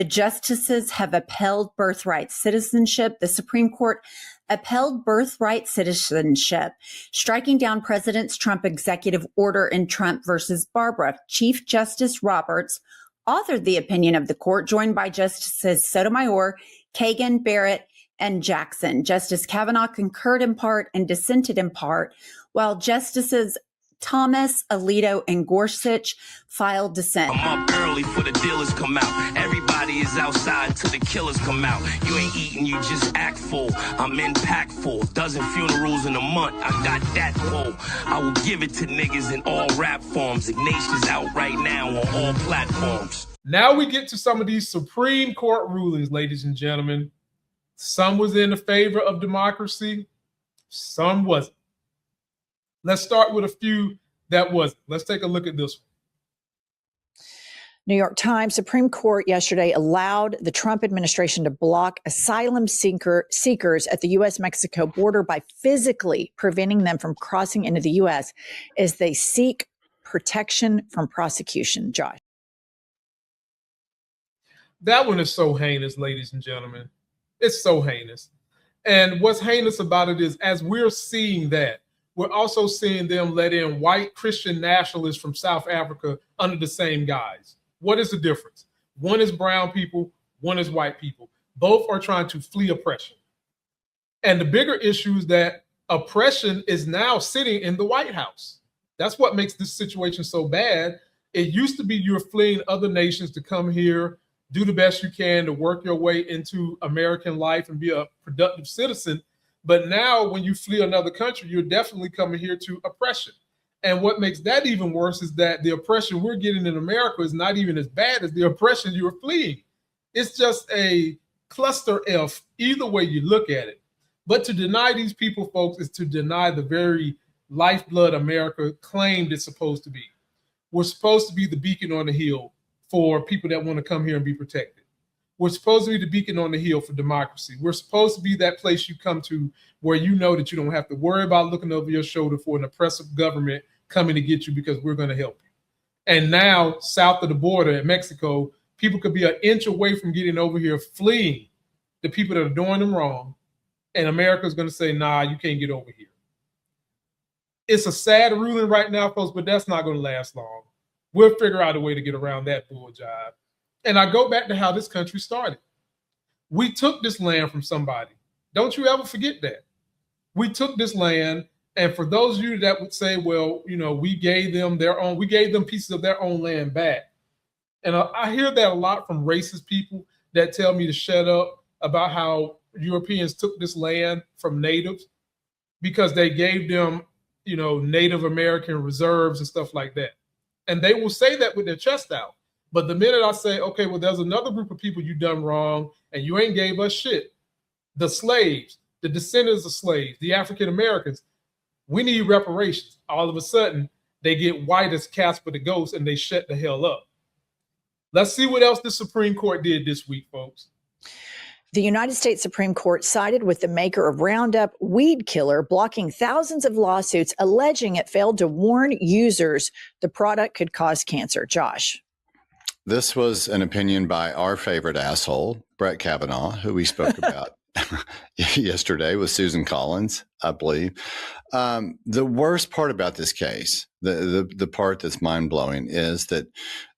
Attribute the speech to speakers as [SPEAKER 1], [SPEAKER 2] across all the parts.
[SPEAKER 1] The justices have upheld birthright citizenship. The Supreme Court upheld birthright citizenship, striking down President Trump's executive order in Trump versus Barbara. Chief Justice Roberts authored the opinion of the court, joined by Justices Sotomayor, Kagan, Barrett, and Jackson. Justice Kavanaugh concurred in part and dissented in part, while Justices Thomas, Alito, and Gorsuch filed dissent.
[SPEAKER 2] I'm up early for the dealers come out. Everybody is outside till the killers come out. You ain't eating, you just act full. I'm impactful. Dozen funerals in a month. I got that full. I will give it to niggas in all rap forms. Ignatius out right now on all platforms.
[SPEAKER 3] Now we get to some of these Supreme Court rulings, ladies and gentlemen. Some was in the favor of democracy. Some wasn't. Let's start with a few that wasn't. Let's take a look at this one.
[SPEAKER 4] New York Times, Supreme Court yesterday allowed the Trump administration to block asylum seekers at the U.S.-Mexico border by physically preventing them from crossing into the U.S. as they seek protection from prosecution. Josh.
[SPEAKER 3] That one is so heinous, ladies and gentlemen. It's so heinous. And what's heinous about it is, as we're seeing that, we're also seeing them let in white Christian nationalists from South Africa under the same guise. What is the difference? One is brown people, one is white people. Both are trying to flee oppression. And the bigger issue is that oppression is now sitting in the White House. That's what makes this situation so bad. It used to be you're fleeing other nations to come here, do the best you can to work your way into American life and be a productive citizen. But now when you flee another country, you're definitely coming here to oppression. And what makes that even worse is that the oppression we're getting in America is not even as bad as the oppression you're fleeing. It's just a cluster F, either way you look at it. But to deny these people, folks, is to deny the very lifeblood America claimed it's supposed to be. We're supposed to be the beacon on the hill for people that want to come here and be protected. We're supposed to be the beacon on the hill for democracy. We're supposed to be that place you come to where you know that you don't have to worry about looking over your shoulder for an oppressive government coming to get you because we're going to help you. And now, south of the border in Mexico, people could be an inch away from getting over here fleeing the people that are doing them wrong. And America's going to say, nah, you can't get over here. It's a sad ruling right now, folks, but that's not going to last long. We'll figure out a way to get around that bull jive. And I go back to how this country started. We took this land from somebody. Don't you ever forget that. We took this land, and for those of you that would say, well, you know, we gave them pieces of their own land back. And I hear that a lot from racist people that tell me to shut up about how Europeans took this land from natives because they gave them, you know, Native American reserves and stuff like that. And they will say that with their chest out. But the minute I say, okay, well, there's another group of people you done wrong and you ain't gave us shit. The slaves, the descendants of slaves, the African Americans, we need reparations. All of a sudden, they get white as Casper the Ghost and they shut the hell up. Let's see what else the Supreme Court did this week, folks.
[SPEAKER 4] The United States Supreme Court sided with the maker of Roundup, weedkiller, blocking thousands of lawsuits alleging it failed to warn users the product could cause cancer. Josh.
[SPEAKER 5] This was an opinion by our favorite asshole, Brett Kavanaugh, who we spoke about yesterday with Susan Collins, I believe. The worst part about this case, the part that's mind-blowing, is that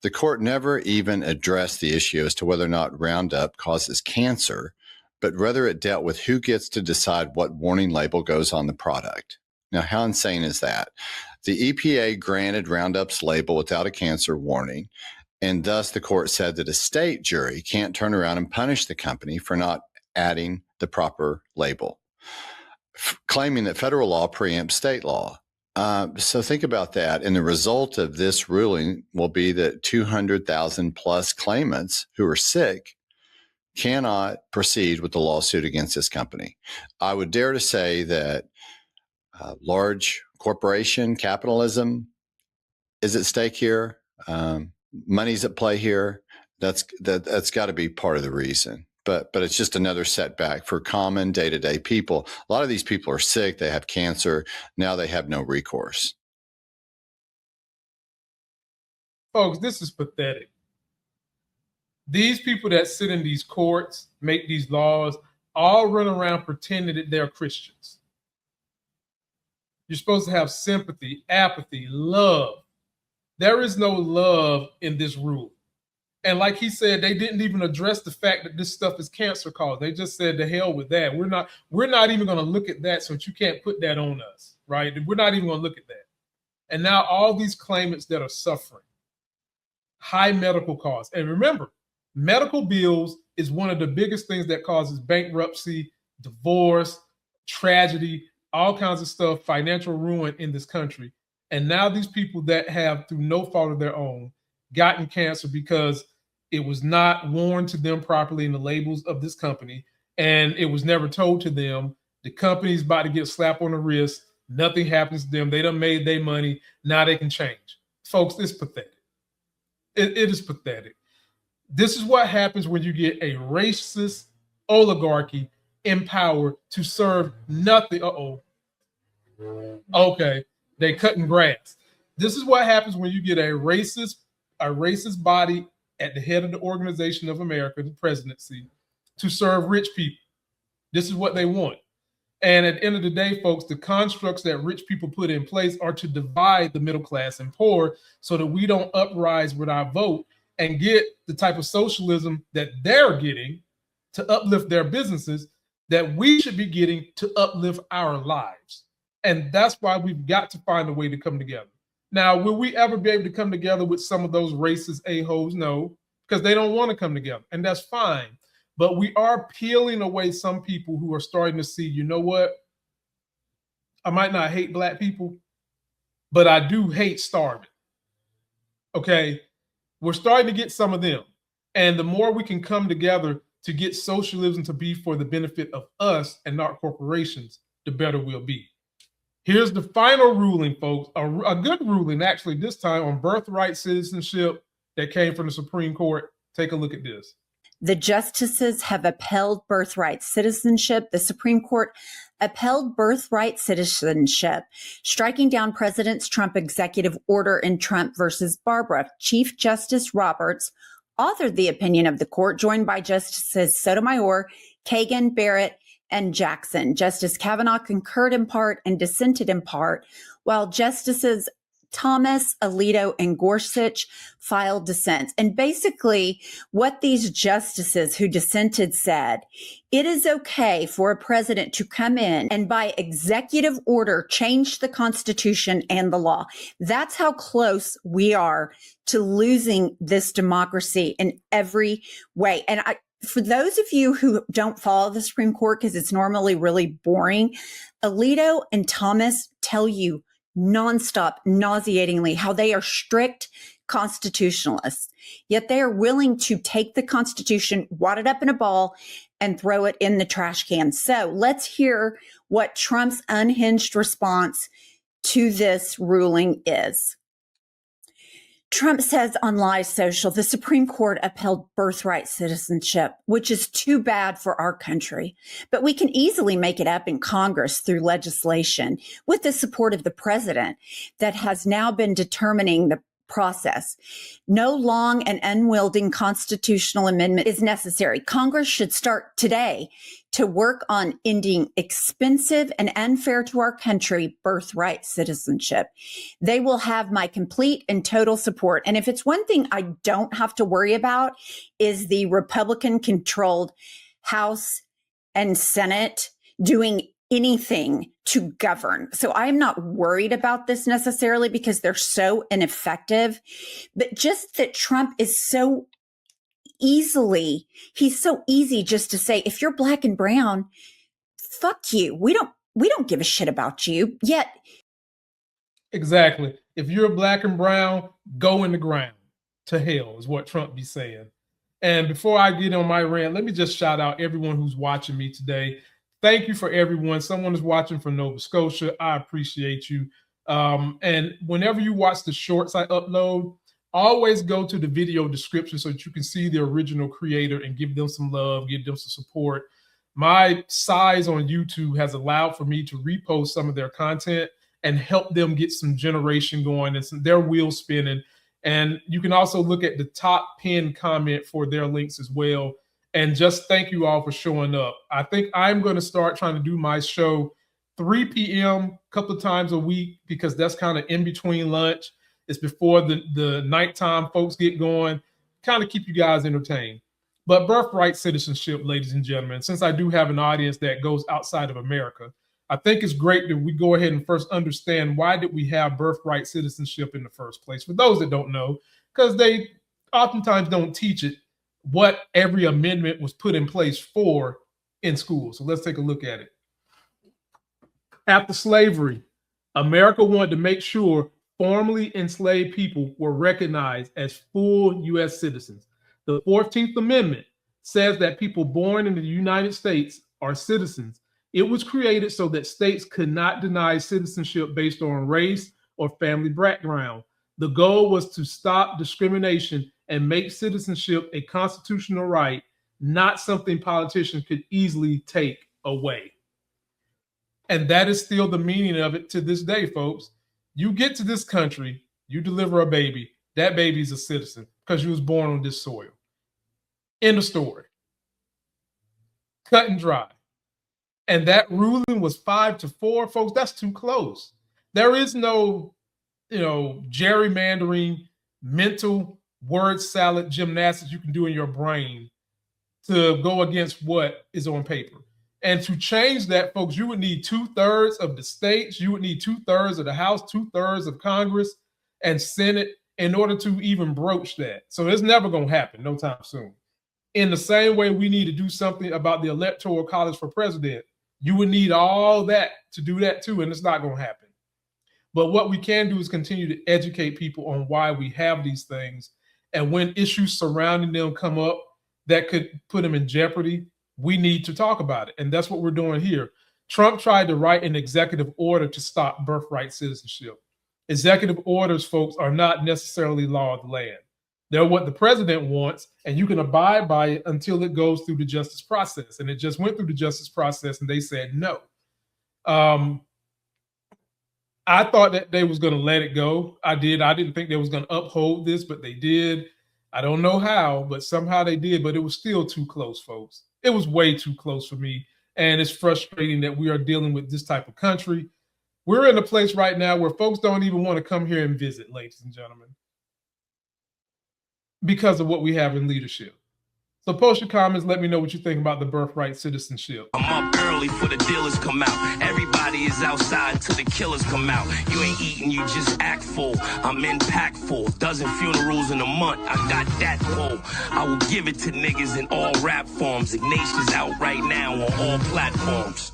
[SPEAKER 5] the court never even addressed the issue as to whether or not Roundup causes cancer, but rather it dealt with who gets to decide what warning label goes on the product. Now, how insane is that? The EPA granted Roundup's label without a cancer warning, and thus the court said that a state jury can't turn around and punish the company for not adding the proper label, claiming that federal law preempts state law. So think about that. And the result of this ruling will be that 200,000 plus claimants who are sick cannot proceed with the lawsuit against this company. I would dare to say that large corporation capitalism is at stake here. Money's at play here. That's got to be part of the reason. But it's just another setback for common day-to-day people. A lot of these people are sick. They have cancer. Now they have no recourse.
[SPEAKER 3] Folks, this is pathetic. These people that sit in these courts, make these laws, all run around pretending that they're Christians. You're supposed to have sympathy, apathy, love. There is no love in this rule. And like he said, they didn't even address the fact that this stuff is cancer caused. They just said, the hell with that. We're not even going to look at that, so you can't put that on us, right? We're not even going to look at that. And now all these claimants that are suffering, high medical costs. And remember, medical bills is one of the biggest things that causes bankruptcy, divorce, tragedy, all kinds of stuff, financial ruin in this country. And now these people that have, through no fault of their own, gotten cancer because it was not warned to them properly in the labels of this company, and it was never told to them. The company's about to get a slap on the wrist. Nothing happens to them. They done made their money. Now they can change. Folks, it's pathetic. It is pathetic. This is what happens when you get a racist oligarchy in power to serve nothing. Okay, they cutting grass. This is what happens when you get a racist body at the head of the organization of America, the presidency, to serve rich people. This is what they want. And at the end of the day, folks, the constructs that rich people put in place are to divide the middle class and poor so that we don't uprise with our vote and get the type of socialism that they're getting to uplift their businesses that we should be getting to uplift our lives. And that's why we've got to find a way to come together. Now, will we ever be able to come together with some of those racist a-holes? No, because they don't want to come together, and that's fine. But we are peeling away some people who are starting to see, you know what? I might not hate black people, but I do hate starving. Okay? We're starting to get some of them. And the more we can come together to get socialism to be for the benefit of us and not corporations, the better we'll be. Here's the final ruling, folks, a good ruling, actually, this time on birthright citizenship that came from the Supreme Court. Take a look at this.
[SPEAKER 1] The justices have upheld birthright citizenship. The Supreme Court upheld birthright citizenship, striking down President Trump's executive order in Trump versus Barbara. Chief Justice Roberts authored the opinion of the court, joined by Justices Sotomayor, Kagan, Barrett, and Jackson. Justice Kavanaugh concurred in part and dissented in part, while Justices Thomas, Alito, and Gorsuch filed dissents. And basically, what these justices who dissented said, it is okay for a president to come in and by executive order change the Constitution and the law. That's how close we are to losing this democracy in every way. And for those of you who don't follow the Supreme Court because it's normally really boring, Alito and Thomas tell you nonstop, nauseatingly, how they are strict constitutionalists, yet they are willing to take the Constitution, wad it up in a ball, and throw it in the trash can. So let's hear what Trump's unhinged response to this ruling is. Trump says on Live Social, the Supreme Court upheld birthright citizenship, which is too bad for our country. But we can easily make it up in Congress through legislation with the support of the president that has now been determining the process. No long and unwielding constitutional amendment is necessary. Congress should start today to work on ending expensive and unfair to our country birthright citizenship. They will have my complete and total support. And if it's one thing I don't have to worry about is the Republican-controlled House and Senate doing anything to govern. So I'm not worried about this necessarily because they're so ineffective, but just that Trump is so he's so easy just to say, if you're black and brown, fuck you. We don't give a shit about you yet.
[SPEAKER 3] Exactly. If you're black and brown, go in the ground to hell is what Trump be saying. And before I get on my rant, let me just shout out everyone who's watching me today. Thank you for everyone. Someone is watching from Nova Scotia. I appreciate you. And whenever you watch the shorts I upload, always go to the video description so that you can see the original creator and give them some love, give them some support. My size on YouTube has allowed for me to repost some of their content and help them get some generation going and their wheels spinning And you can also look at the top pinned comment for their links as well. And just thank you all for showing up. I think I'm going to start trying to do my show 3 p.m. a couple of times a week, because that's kind of in between lunch. It's before the nighttime folks get going, kind of keep you guys entertained. But birthright citizenship, ladies and gentlemen, since I do have an audience that goes outside of America, I think it's great that we go ahead and first understand, why did we have birthright citizenship in the first place? For those that don't know, because they oftentimes don't teach it, what every amendment was put in place for in school. So let's take a look at it. After slavery, America wanted to make sure formerly enslaved people were recognized as full U.S. citizens. The 14th Amendment says that people born in the United States are citizens. It was created so that states could not deny citizenship based on race or family background. The goal was to stop discrimination and make citizenship a constitutional right, not something politicians could easily take away. And that is still the meaning of it to this day, folks. You get to this country, you deliver a baby, that baby's a citizen because you was born on this soil. End of story. Cut and dry. And that ruling was 5-4, folks. That's too close. There is no, gerrymandering, mental word salad gymnastics you can do in your brain to go against what is on paper. And to change that, folks, you would need 2/3 of the states. You would need 2/3 of the House, 2/3 of Congress and Senate in order to even broach that. So it's never going to happen no time soon. In the same way we need to do something about the Electoral College for president, you would need all that to do that too, and it's not going to happen. But what we can do is continue to educate people on why we have these things. And when issues surrounding them come up that could put them in jeopardy, we need to talk about it. And that's what we're doing here. Trump tried to write an executive order to stop birthright citizenship. Executive orders, folks, are not necessarily law of the land. They're what the president wants, and you can abide by it until it goes through the justice process. And it just went through the justice process, and they said no. I thought that they was going to let it go. I did. I didn't think they was going to uphold this, but they did. I don't know how, but somehow they did. But it was still too close, folks. It was way too close for me. And it's frustrating that we are dealing with this type of country. We're in a place right now where folks don't even want to come here and visit, ladies and gentlemen, because of what we have in leadership. So post your comments. Let me know what you think about the birthright citizenship.
[SPEAKER 2] I'm up early for the dealers come out. Everybody is outside till the killers come out. You ain't eating, you just act full. I'm impactful. Dozen funerals in a month. I got that pull. I will give it to niggas in all rap forms. Ignatius out right now on all platforms.